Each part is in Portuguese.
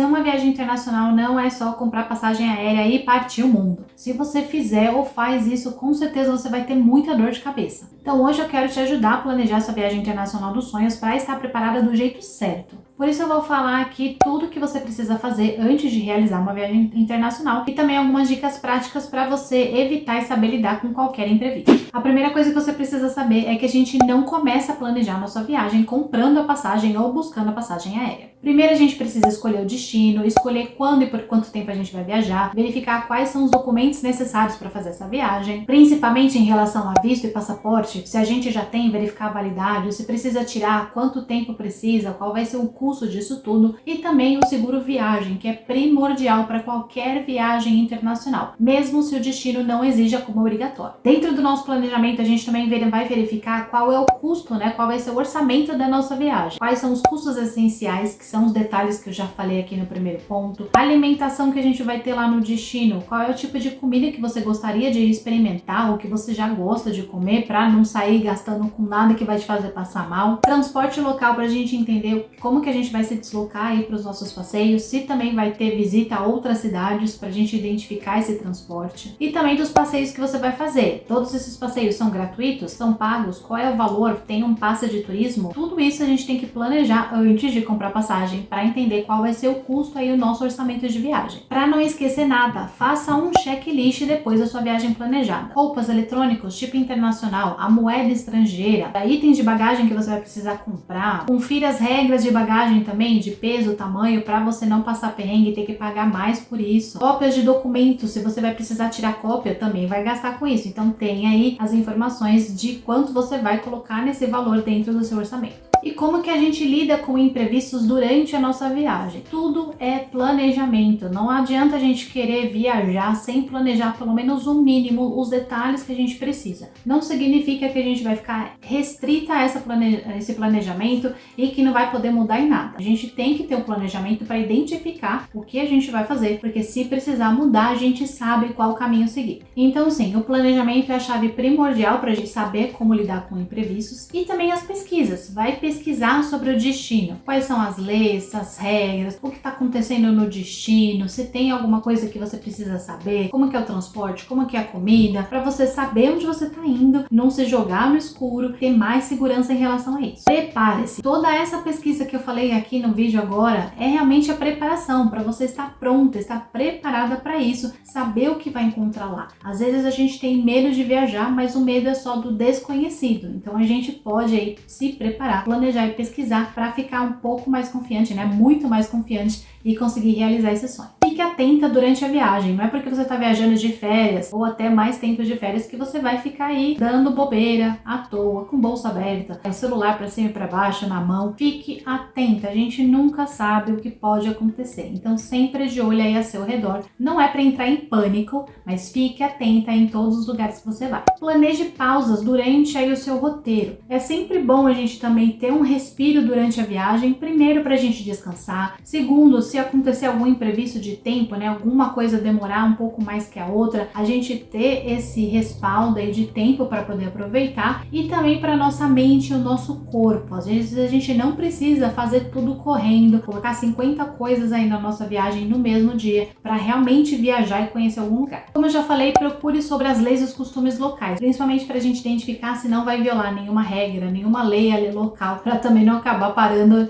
fazer uma viagem internacional não é só comprar passagem aérea e partir o mundo. Se você fizer ou faz isso, com certeza você vai ter muita dor de cabeça. Então hoje eu quero te ajudar a planejar essa viagem internacional dos sonhos para estar preparada do jeito certo. Por isso eu vou falar aqui tudo o que você precisa fazer antes de realizar uma viagem internacional e também algumas dicas práticas para você evitar e saber lidar com qualquer imprevisto. A primeira coisa que você precisa saber é que a gente não começa a planejar nossa viagem comprando a passagem ou buscando a passagem aérea. Primeiro a gente precisa escolher o destino, escolher quando e por quanto tempo a gente vai viajar, verificar quais são os documentos necessários para fazer essa viagem, principalmente em relação a visto e passaporte, se a gente já tem, verificar a validade, se precisa tirar, quanto tempo precisa, qual vai ser o custo disso tudo, e também o seguro viagem, que é primordial para qualquer viagem internacional, mesmo se o destino não exija como obrigatório. Dentro do nosso planejamento a gente também vai verificar qual é o custo, qual vai ser o orçamento da nossa viagem, quais são os custos essenciais, que são os detalhes que eu já falei aqui no primeiro ponto, a alimentação que a gente vai ter lá no destino, qual é o tipo de comida que você gostaria de experimentar ou que você já gosta de comer para não sair gastando com nada que vai te fazer passar mal, transporte local para a gente entender como que a gente vai se deslocar aí para os nossos passeios, se também vai ter visita a outras cidades para a gente identificar esse transporte, e também dos passeios que você vai fazer. Todos esses passeios são gratuitos? São pagos? Qual é o valor? Tem um passe de turismo? Tudo isso a gente tem que planejar antes de comprar passagem para entender qual vai ser o custo aí, o nosso orçamento de viagem. Para não esquecer nada, faça um checklist depois da sua viagem planejada. Roupas eletrônicos, tipo internacional, a moeda estrangeira, itens de bagagem que você vai precisar comprar. Confira as regras de bagagem também, de peso, tamanho, para você não passar perrengue e ter que pagar mais por isso. Cópias de documentos, se você vai precisar tirar cópia, também vai gastar com isso. Então tem aí as informações de quanto você vai colocar nesse valor dentro do seu orçamento. E como que a gente lida com imprevistos durante a nossa viagem? Tudo é planejamento. Não adianta a gente querer viajar sem planejar pelo menos o mínimo, os detalhes que a gente precisa. Não significa que a gente vai ficar restrita a esse planejamento e que não vai poder mudar em nada. A gente tem que ter um planejamento para identificar o que a gente vai fazer, porque se precisar mudar, a gente sabe qual caminho seguir. Então sim, o planejamento é a chave primordial para a gente saber como lidar com imprevistos, e também as pesquisas. Vai pesquisar sobre o destino, quais são as leis, as regras, o que está acontecendo no destino, se tem alguma coisa que você precisa saber, como que é o transporte, como que é a comida, para você saber onde você está indo, não se jogar no escuro, ter mais segurança em relação a isso. Prepare-se. Toda essa pesquisa que eu falei aqui no vídeo agora é realmente a preparação para você estar pronta, estar preparada para isso, saber o que vai encontrar lá. Às vezes a gente tem medo de viajar, mas o medo é só do desconhecido. Então a gente pode aí se preparar, planejar e pesquisar para ficar um pouco mais confiante, muito mais confiante, e conseguir realizar esse sonho. Fique atenta durante a viagem, não é porque você está viajando de férias ou até mais tempo de férias que você vai ficar aí dando bobeira à toa, com bolsa aberta, o celular para cima e para baixo na mão. Fique atenta, a gente nunca sabe o que pode acontecer, então sempre de olho aí a seu redor. Não é para entrar em pânico, mas fique atenta em todos os lugares que você vai. Planeje pausas durante aí o seu roteiro. É sempre bom a gente também ter um respiro durante a viagem, primeiro para a gente descansar, segundo, se acontecer algum imprevisto de tempo, alguma coisa demorar um pouco mais que a outra, a gente ter esse respaldo aí de tempo para poder aproveitar, e também para nossa mente e o nosso corpo. Às vezes a gente não precisa fazer tudo correndo, colocar 50 coisas aí na nossa viagem no mesmo dia para realmente viajar e conhecer algum lugar. Como eu já falei, procure sobre as leis e os costumes locais, principalmente para a gente identificar se não vai violar nenhuma regra, nenhuma lei ali local, para também não acabar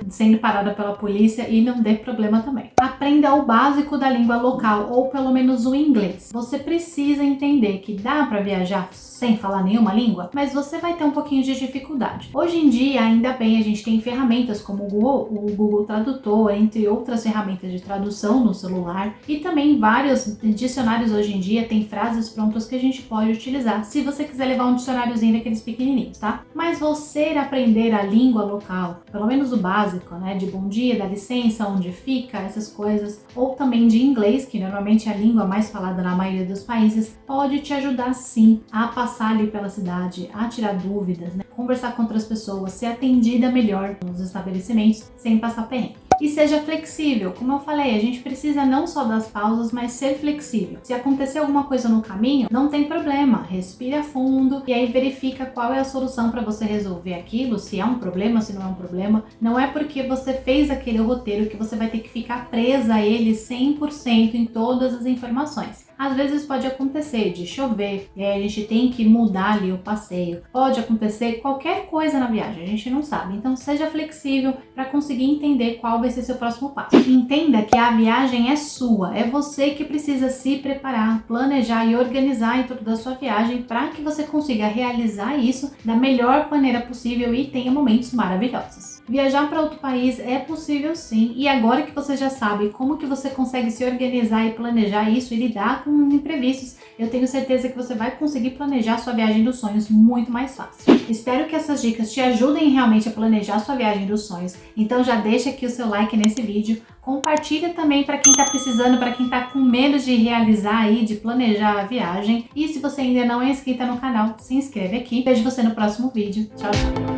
sendo parada pela polícia e não dê problema também. Aprenda o básico da língua local, ou pelo menos o inglês. Você precisa entender que dá para viajar sem falar nenhuma língua, mas você vai ter um pouquinho de dificuldade. Hoje em dia, ainda bem, a gente tem ferramentas como o Google Tradutor, entre outras ferramentas de tradução no celular, e também vários dicionários hoje em dia têm frases prontas que a gente pode utilizar, se você quiser levar um dicionáriozinho daqueles pequenininhos, tá? Mas você aprender a língua local, pelo menos o básico, de bom dia, dá licença, onde fica, essas coisas, ou também de inglês, que normalmente é a língua mais falada na maioria dos países, pode te ajudar sim a passar ali pela cidade, a tirar dúvidas, conversar com outras pessoas, ser atendida melhor nos estabelecimentos sem passar perrengue. E seja flexível. Como eu falei, a gente precisa não só das pausas, mas ser flexível. Se acontecer alguma coisa no caminho, não tem problema. Respira fundo e aí verifica qual é a solução para você resolver aquilo, se é um problema, se não é um problema. Não é porque você fez aquele roteiro que você vai ter que ficar presa a ele 100% em todas as informações. Às vezes pode acontecer de chover e aí a gente tem que mudar ali o passeio. Pode acontecer qualquer coisa na viagem, a gente não sabe. Então seja flexível para conseguir entender qual vai ser seu próximo passo. Entenda que a viagem é sua, é você que precisa se preparar, planejar e organizar em torno da sua viagem para que você consiga realizar isso da melhor maneira possível e tenha momentos maravilhosos. Viajar para outro país é possível sim, e agora que você já sabe como que você consegue se organizar e planejar isso e lidar com os imprevistos, eu tenho certeza que você vai conseguir planejar sua viagem dos sonhos muito mais fácil. Espero que essas dicas te ajudem realmente a planejar sua viagem dos sonhos, então já deixa aqui o seu like nesse vídeo, compartilha também para quem está precisando, para quem está com medo de realizar aí, de planejar a viagem, e se você ainda não é inscrita no canal, se inscreve aqui. Vejo você no próximo vídeo. Tchau, tchau!